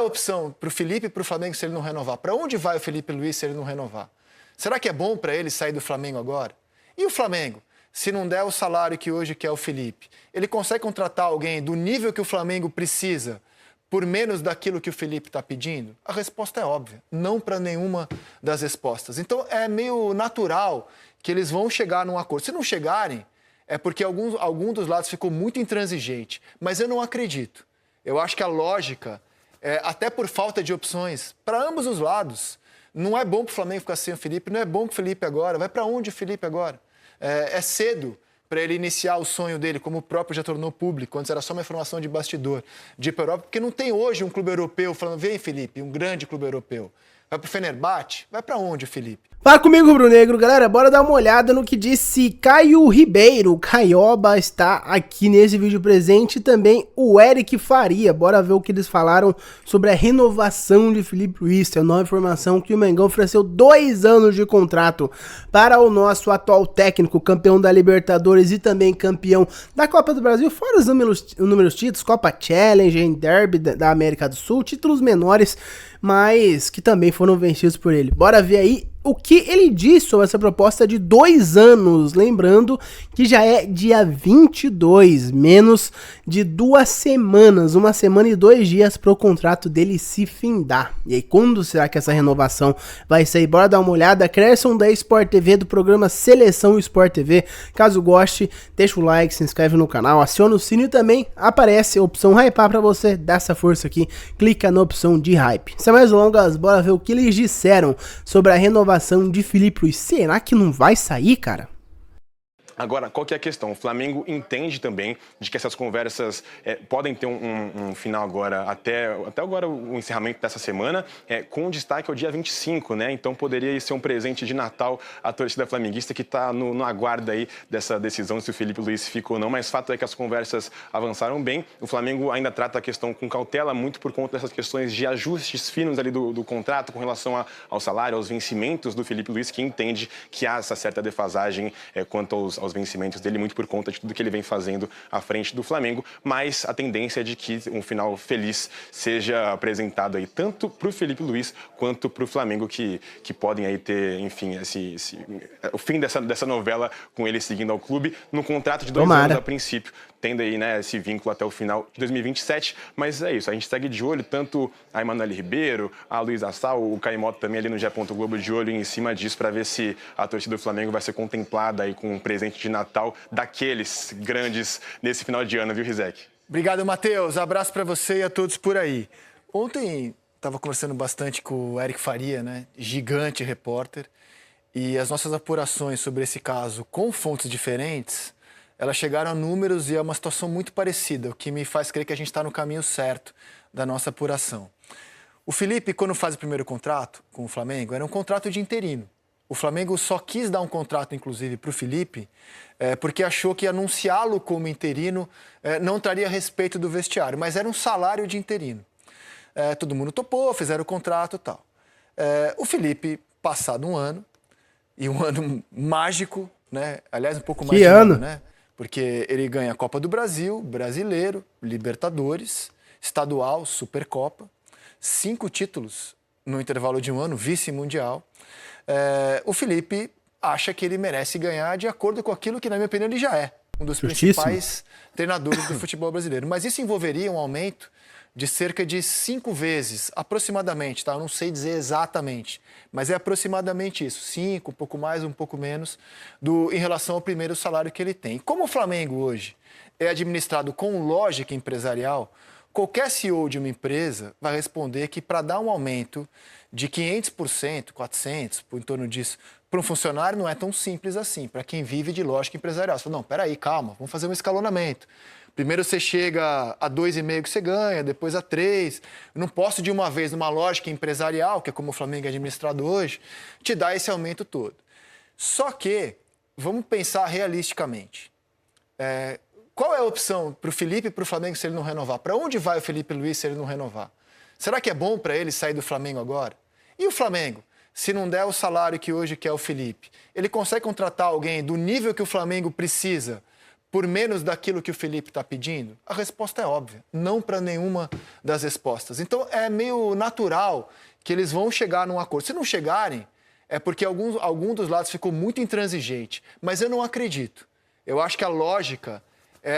a opção para o Felipe e para o Flamengo se ele não renovar? Para onde vai o Felipe Luiz se ele não renovar? Será que é bom para ele sair do Flamengo agora? E o Flamengo? Se não der o salário que hoje quer o Felipe, ele consegue contratar alguém do nível que o Flamengo precisa por menos daquilo que o Felipe está pedindo? A resposta é óbvia, não para nenhuma das respostas. Então é meio natural que eles vão chegar num acordo. Se não chegarem, é porque algum dos lados ficou muito intransigente. Mas eu não acredito. Eu acho que a lógica, até por falta de opções, para ambos os lados, não é bom para o Flamengo ficar sem o Felipe, não é bom para o Felipe agora. Vai para onde o Felipe agora? É cedo para ele iniciar o sonho dele, como o próprio já tornou público, antes era só uma informação de bastidor, de ir para a Europa, porque não tem hoje um clube europeu falando, vem Felipe, um grande clube europeu. Vai para o Fenerbahçe? Vai para onde, Felipe? Fala comigo, rubro-negro, galera, bora dar uma olhada no que disse Caio Ribeiro. Caioba está aqui nesse vídeo presente e também o Eric Faria. Bora ver o que eles falaram sobre a renovação de Felipe Luiz. É a nova informação que o Mengão ofereceu 2 anos de contrato para o nosso atual técnico, campeão da Libertadores e também campeão da Copa do Brasil, fora os números títulos, Copa Challenge, Derby da América do Sul, títulos menores, mas que também foram vencidos por ele. Bora ver aí o que ele disse sobre essa proposta de 2 anos, lembrando que já é dia 22, menos de 2 semanas, 1 semana e 2 dias para o contrato dele se findar. E aí, quando será que essa renovação vai sair? Bora dar uma olhada. Cresson da Sport TV, do programa Seleção Sport TV. Caso goste, deixa o like, se inscreve no canal, aciona o sino e também aparece a opção hypar para você dar essa força aqui. Clica na opção de hype. Sem mais longas, bora ver o que eles disseram sobre a renovação de Felipe Luiz. Será que não vai sair, cara? Agora, qual que é a questão? O Flamengo entende também de que essas conversas podem ter um final agora, até agora o encerramento dessa semana, com destaque ao dia 25, né? Então poderia ser um presente de Natal à torcida flamenguista que está no aguardo aí dessa decisão se o Felipe Luiz fica ou não, mas fato é que as conversas avançaram bem. O Flamengo ainda trata a questão com cautela, muito por conta dessas questões de ajustes finos ali do contrato com relação ao salário, aos vencimentos do Felipe Luiz, que entende que há essa certa defasagem quanto aos vencimentos dele, muito por conta de tudo que ele vem fazendo à frente do Flamengo, mas a tendência é de que um final feliz seja apresentado aí tanto para o Felipe Luiz quanto para o Flamengo, que podem aí ter, enfim, o fim dessa novela com ele seguindo ao clube, no contrato de 2 anos a princípio, tendo aí, né, esse vínculo até o final de 2027, mas é isso, a gente segue de olho, tanto a Emanuele Ribeiro, a Luiz Assal, o Caimoto também ali no GE. Globo de olho em cima disso para ver se a torcida do Flamengo vai ser contemplada aí com um presente de Natal daqueles grandes nesse final de ano, viu, Rizek? Obrigado, Matheus. Abraço para você e a todos por aí. Ontem estava conversando bastante com o Eric Faria, né? Gigante repórter, e as nossas apurações sobre esse caso com fontes diferentes, elas chegaram a números e é uma situação muito parecida, o que me faz crer que a gente está no caminho certo da nossa apuração. O Felipe, quando faz o primeiro contrato com o Flamengo, era um contrato de interino. O Flamengo só quis dar um contrato, inclusive, para o Felipe, porque achou que anunciá-lo como interino não traria respeito do vestiário, mas era um salário de interino. Todo mundo topou, fizeram o contrato e tal. O Felipe, passado um ano, e um ano mágico, né? Aliás, um pouco mais de um ano, né? Porque ele ganha a Copa do Brasil, Brasileiro, Libertadores, Estadual, Supercopa, 5 títulos no intervalo de um ano, vice-mundial. O Felipe acha que ele merece ganhar de acordo com aquilo que, na minha opinião, ele já é. Um dos principais treinadores do futebol brasileiro. Mas isso envolveria um aumento de cerca de 5 vezes, aproximadamente, tá? Eu não sei dizer exatamente, mas é aproximadamente isso. 5, um pouco mais, um pouco menos, em relação ao primeiro salário que ele tem. Como o Flamengo hoje é administrado com lógica empresarial, qualquer CEO de uma empresa vai responder que para dar um aumento de 500%, 400%, por em torno disso, para um funcionário não é tão simples assim, para quem vive de lógica empresarial. Você fala, não, peraí, calma, vamos fazer um escalonamento. Primeiro você chega a 2,5 que você ganha, depois a 3. Eu não posso de uma vez, numa lógica empresarial, que é como o Flamengo é administrado hoje, te dar esse aumento todo. Só que, vamos pensar realisticamente. Qual é a opção para o Felipe e para o Flamengo se ele não renovar? Para onde vai o Felipe Luiz se ele não renovar? Será que é bom para ele sair do Flamengo agora? E o Flamengo? Se não der o salário que hoje quer o Felipe, ele consegue contratar alguém do nível que o Flamengo precisa por menos daquilo que o Felipe está pedindo? A resposta é óbvia, não para nenhuma das respostas. Então é meio natural que eles vão chegar num acordo. Se não chegarem, é porque algum dos lados ficou muito intransigente. Mas eu não acredito. Eu acho que a lógica,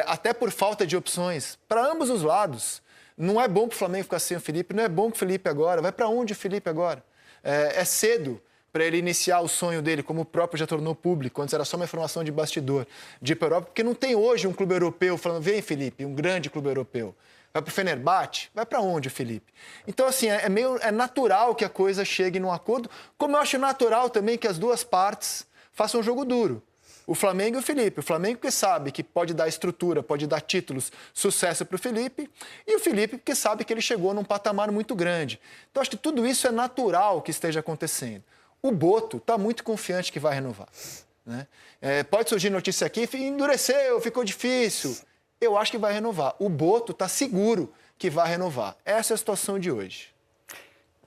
até por falta de opções, para ambos os lados, não é bom para o Flamengo ficar sem o Felipe, não é bom para o Felipe agora. Vai para onde o Felipe agora? É cedo para ele iniciar o sonho dele, como o próprio já tornou público, antes era só uma informação de bastidor, de ir para a Europa, porque não tem hoje um clube europeu falando, vem Felipe, um grande clube europeu. Vai para o Fenerbahçe? Vai para onde, Felipe? Então, assim, é natural que a coisa chegue num acordo, como eu acho natural também que as duas partes façam um jogo duro. O Flamengo e o Felipe. O Flamengo que sabe que pode dar estrutura, pode dar títulos, sucesso para o Felipe. E o Felipe que sabe que ele chegou num patamar muito grande. Então, acho que tudo isso é natural que esteja acontecendo. O Boto está muito confiante que vai renovar. Né? Pode surgir notícia aqui, endureceu, ficou difícil. Eu acho que vai renovar. O Boto está seguro que vai renovar. Essa é a situação de hoje.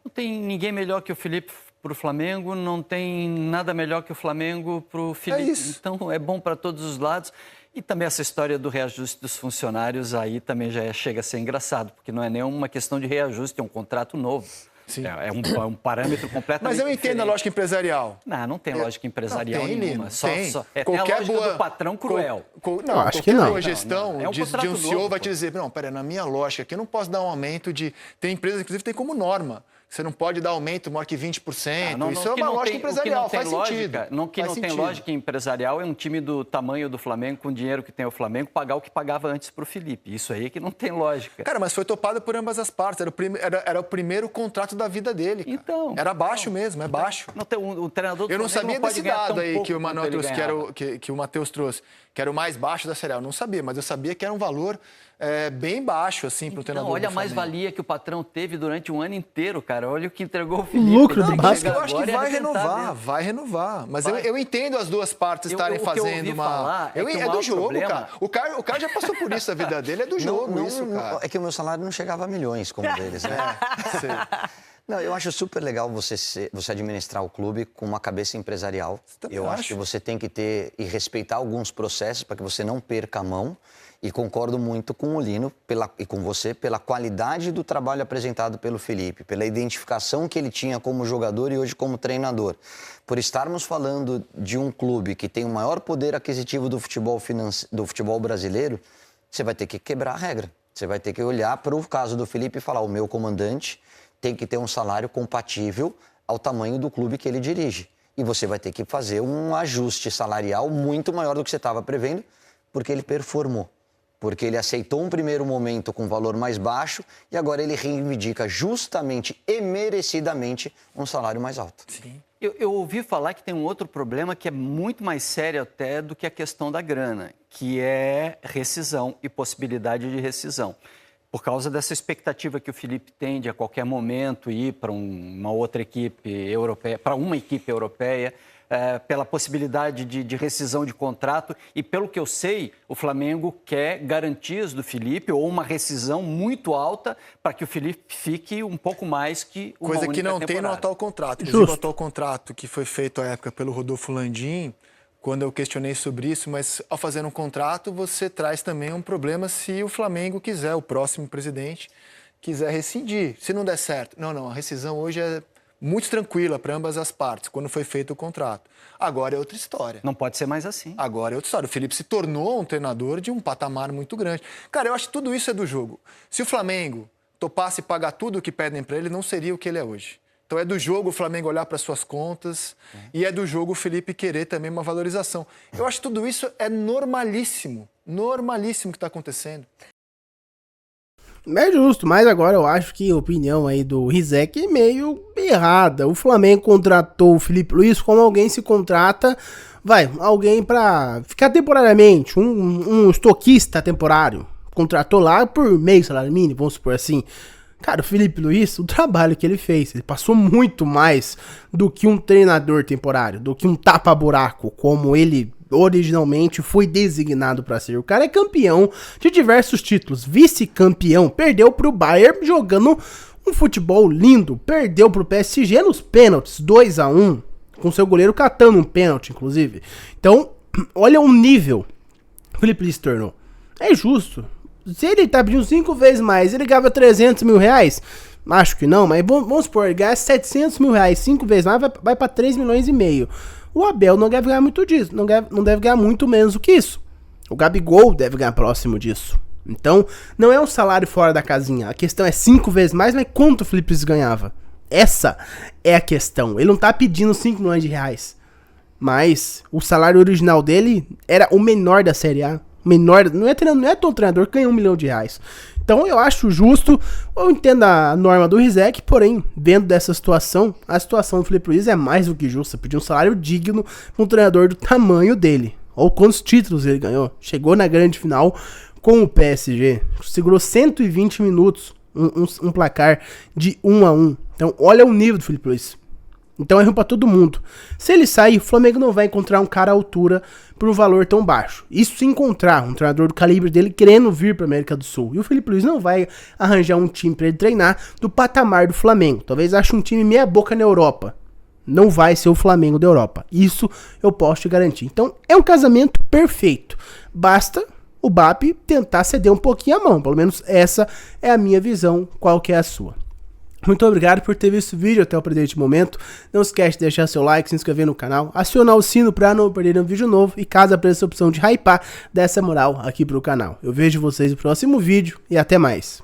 Não tem ninguém melhor que o Felipe para o Flamengo, não tem nada melhor que o Flamengo para o Felipe. É isso. Então é bom para todos os lados. E também essa história do reajuste dos funcionários aí também já chega a ser engraçado, porque não é nem uma questão de reajuste, é um contrato novo. Sim. É um parâmetro completamente Mas eu entendo diferente. a lógica empresarial. Não tem lógica empresarial não, tem, nenhuma. Lino, Só tem. Tem a lógica do patrão cruel. Não, acho que não. Boa gestão Não. É um de contrato um CEO novo, vai pô. te dizer, não, pera, na minha lógica aqui eu não posso dar um aumento de... Tem empresas, inclusive, tem como norma. Você não pode dar aumento maior que 20%. Isso é uma lógica empresarial, faz sentido. O que não tem lógica empresarial é um time do tamanho do Flamengo, com o dinheiro que tem o Flamengo, pagar o que pagava antes para o Felipe. Isso aí que não tem lógica. Cara, mas foi topado por ambas as partes. Era o primeiro contrato da vida dele, cara. Então, era baixo mesmo, é baixo. Não tem, o treinador do Eu não Flamengo sabia pode desse ganhar dado tão aí pouco que o quanto Manuel ele trouxe, ganhava. que o Matheus trouxe, que era o mais baixo da Serial. Não sabia, mas eu sabia que era um valor bem baixo, assim, para o treinador. Olha do a mais-valia Flamengo. que o patrão teve durante um ano inteiro, cara. Olha o que entregou o Felipe. Lucro do Não, Vasco. Eu acho que agora é vai arrebentar renovar, mesmo. vai renovar. Mas Vai. eu entendo as duas partes estarem o que eu fazendo ouvi uma... falar é que o é maior do jogo, problema- cara. O cara já passou por isso, a vida dele é do jogo, isso, cara. É que o meu salário não chegava a milhões como o deles, né? Sei. Não, eu acho super legal você administrar o clube com uma cabeça empresarial. Também Eu acho acho. que você tem que ter e respeitar alguns processos para que você não perca a mão. E concordo muito com o Lino e com você pela qualidade do trabalho apresentado pelo Felipe, pela identificação que ele tinha como jogador e hoje como treinador. Por estarmos falando de um clube que tem o maior poder aquisitivo do futebol brasileiro, você vai ter que quebrar a regra. Você vai ter que olhar para o caso do Felipe e falar: o meu comandante tem que ter um salário compatível ao tamanho do clube que ele dirige. E você vai ter que fazer um ajuste salarial muito maior do que você estava prevendo, porque ele performou. Porque ele aceitou um primeiro momento com valor mais baixo e agora ele reivindica justamente e merecidamente um salário mais alto. Sim. Eu ouvi falar que tem um outro problema que é muito mais sério até do que a questão da grana, que é rescisão e possibilidade de rescisão. Por causa dessa expectativa que o Felipe tem de a qualquer momento ir para uma outra equipe europeia, para uma equipe europeia, pela possibilidade de rescisão de contrato. E pelo que eu sei, o Flamengo quer garantias do Felipe ou uma rescisão muito alta para que o Felipe fique um pouco mais que uma Coisa que única não tem no temporada. atual contrato. Inclusive, Justo. o atual contrato que foi feito à época pelo Rodolfo Landim, quando eu questionei sobre isso, mas ao fazer um contrato, você traz também um problema se o Flamengo quiser, o próximo presidente, quiser rescindir. Se não der certo. Não, a rescisão hoje é muito tranquila para ambas as partes, quando foi feito o contrato. Agora é outra história. Não pode ser mais assim. Agora é outra história. O Felipe se tornou um treinador de um patamar muito grande. Cara, eu acho que tudo isso é do jogo. Se o Flamengo topasse pagar tudo o que pedem para ele, não seria o que ele é hoje. Então é do jogo o Flamengo olhar para suas contas e é do jogo o Felipe querer também uma valorização. Eu acho que tudo isso é normalíssimo que está acontecendo. É justo, mas agora eu acho que a opinião aí do Rizek é meio errada. O Flamengo contratou o Felipe Luiz como alguém se contrata, alguém pra ficar temporariamente, um estoquista temporário. Contratou lá por meio salário mínimo, vamos supor assim. Cara, o Felipe Luiz, o trabalho que ele fez, ele passou muito mais do que um treinador temporário, do que um tapa-buraco, como ele originalmente foi designado para ser. O cara é campeão de diversos títulos, vice-campeão, perdeu pro Bayern jogando um futebol lindo, perdeu pro PSG nos pênaltis, 2-1, com seu goleiro catando um pênalti, inclusive. Então, olha o nível o Felipe Luiz se tornou. É justo. Se ele tá pedindo 5 vezes mais, ele ganhava 300 mil reais? Acho que não, mas vamos supor, ele ganha 700 mil reais, 5 vezes mais, vai pra 3 milhões e meio. O Abel não deve ganhar muito disso, não deve ganhar muito menos do que isso. O Gabigol deve ganhar próximo disso. Então, não é um salário fora da casinha. A questão é 5 vezes mais, mas quanto o Felipe Luiz ganhava? Essa é a questão. Ele não tá pedindo 5 milhões de reais. Mas o salário original dele era o menor da Série A. Menor, não é todo treinador que ganha 1 milhão de reais. Então eu acho justo, eu entendo a norma do Rizek, porém, vendo dessa situação, a situação do Felipe Luiz é mais do que justa. Pedir um salário digno para um treinador do tamanho dele. Olha quantos títulos ele ganhou. Chegou na grande final com o PSG. Segurou 120 minutos, um placar de 1-1. Então olha o nível do Felipe Luiz. Então é ruim pra todo mundo. Se ele sair, o Flamengo não vai encontrar um cara à altura por um valor tão baixo. Isso se encontrar um treinador do calibre dele querendo vir pra América do Sul. E o Felipe Luiz não vai arranjar um time pra ele treinar do patamar do Flamengo. Talvez ache um time meia boca na Europa. Não vai ser o Flamengo da Europa. Isso eu posso te garantir. Então é um casamento perfeito. Basta o BAP tentar ceder um pouquinho a mão. Pelo menos essa é a minha visão. Qual que é a sua? Muito obrigado por ter visto o vídeo até o presente momento. Não esquece de deixar seu like, se inscrever no canal, acionar o sino para não perder um vídeo novo e caso apareça a opção de hypar, dá essa moral aqui pro canal. Eu vejo vocês no próximo vídeo e até mais.